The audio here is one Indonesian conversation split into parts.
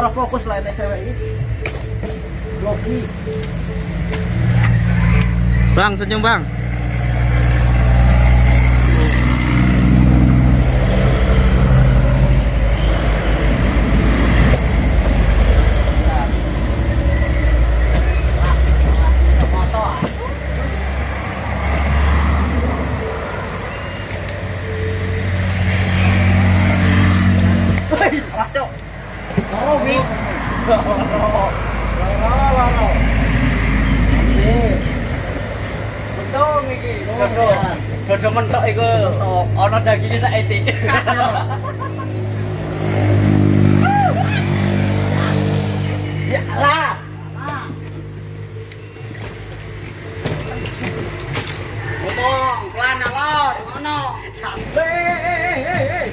orang fokus lah ini cewek ini. Logi. Bang, senyum bang. Dodo mentok iku ana daginge sak etik. Ya lah. Ngomong, pelan alot, ngono. Hei.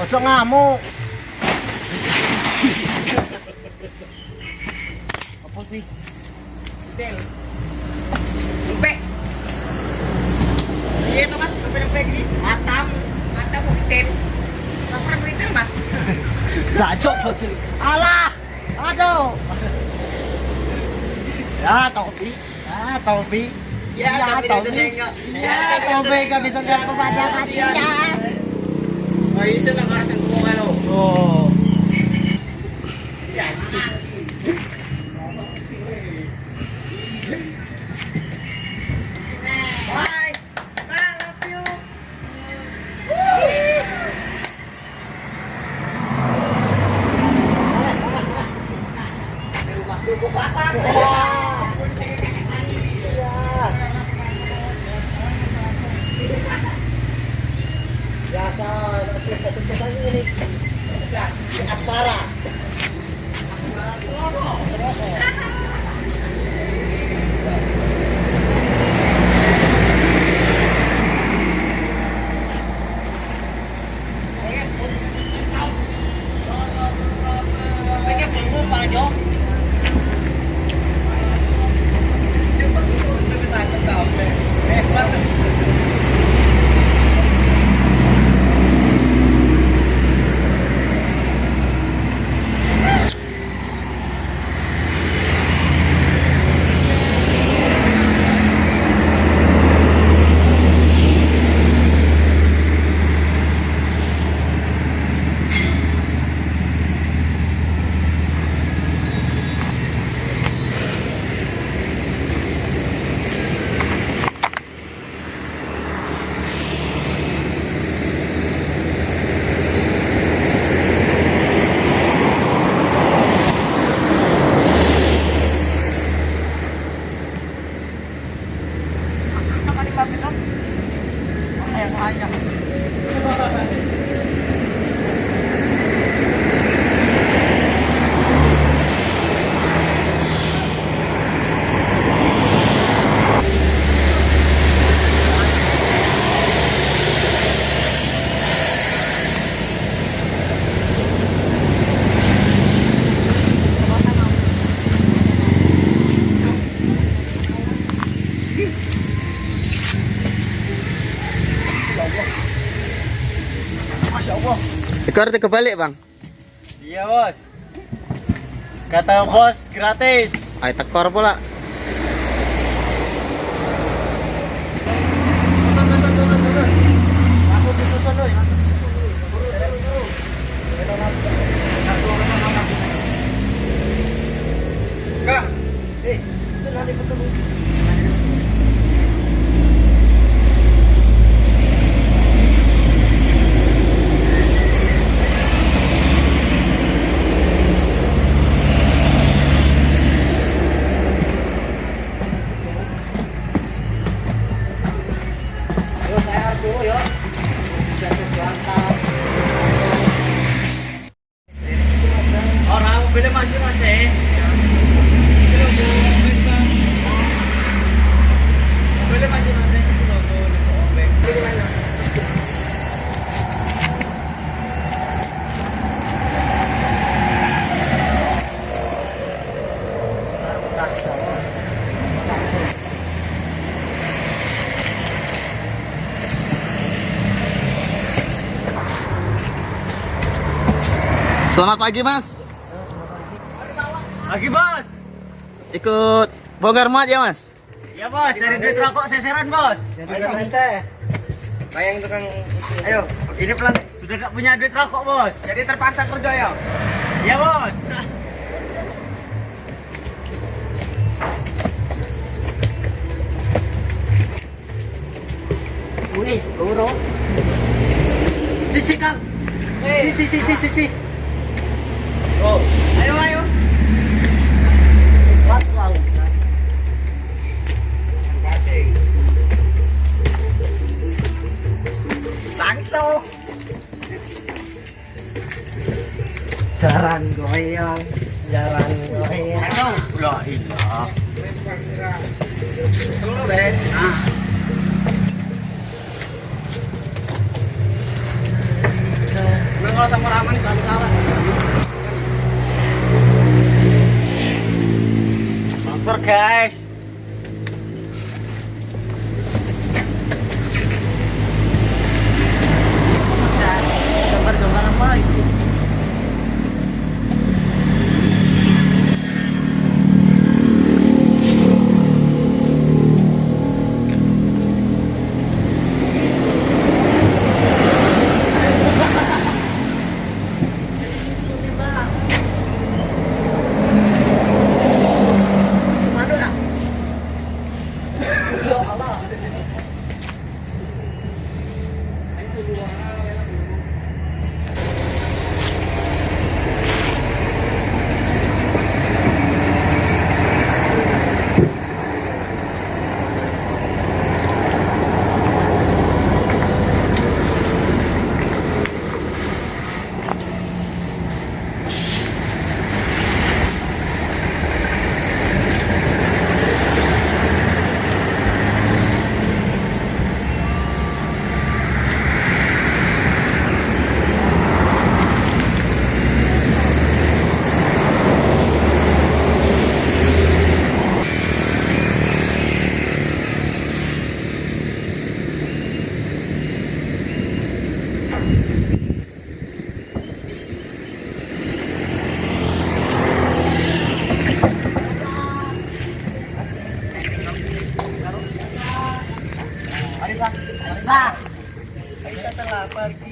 Ojo ngamuk. Apa sih? Del. Lupa. Iya tuh mas, sampai gini matam bukitin lapar bukitin mas gacok bocil alah aduh ya Tobi ya Tobi gak bisa lihat kepada matinya oh iya senang ngerasa ngomong lo oh ya biasa nasi satu ini aspara Ekor itu kebalik bang. iya bos kata bos gratis Ay tekor pula. aku disusun loh Kang itu nanti ketemu mobilnya maju mas mobilnya maju mas Selamat pagi mas. Lagi bos. Ikut bongkar muat ya mas? Ya bos, cari duit rokok seseran bos. Ayo minta. Bayang tukang. Ayo, ini pelan. Sudah tak punya duit rokok bos. Jadi terpaksa kerja ya. Ya bos. Wih, bro. Sisi kang. Sisi. Oh, Ayo. Wow. langsung. Jaran goyang. La ilah. Dulu deh. Nah. Memang kalau sama Rahman selalu salah. Sponsor guys. Gambar apa itu? Marisa. Kita telah pergi.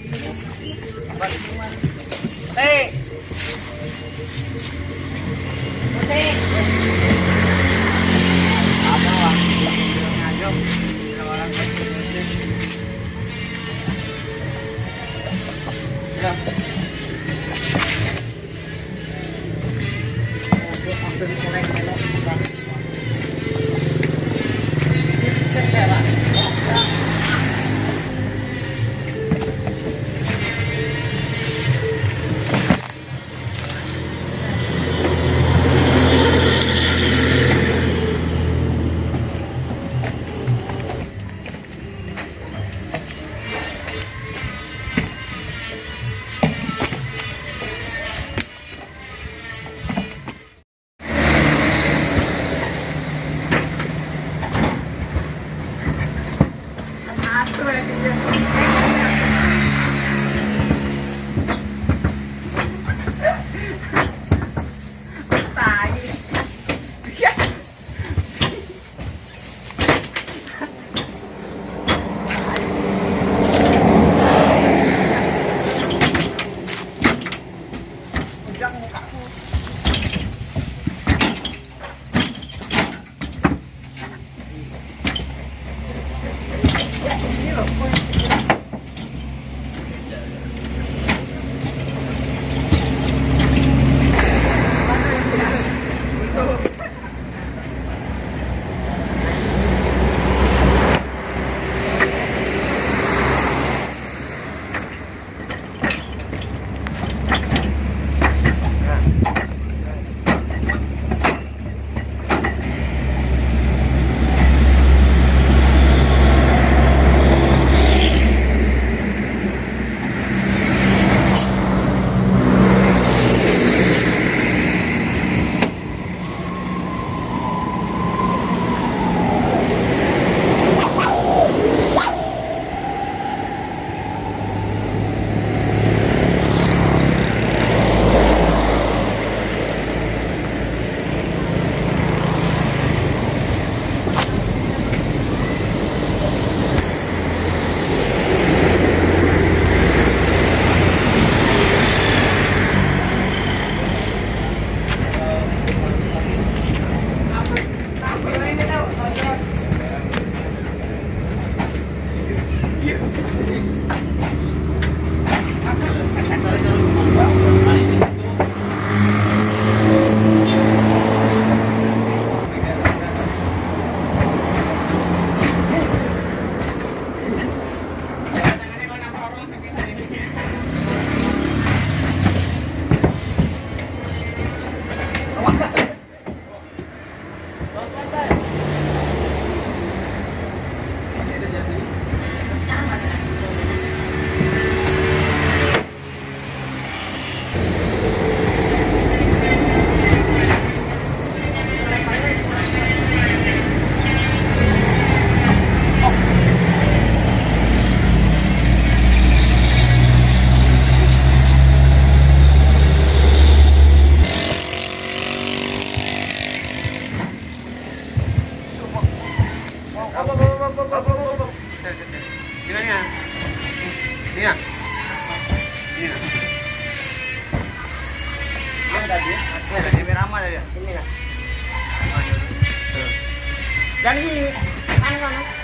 Hei. Pusing. Apa wah? Ngajak. Orang Ya. hampir sore melok. Seseran. Gimana ya? Ini ya? Ini ya? Ini tadi. Ini merama tadi. Ini ya. Dan ini anu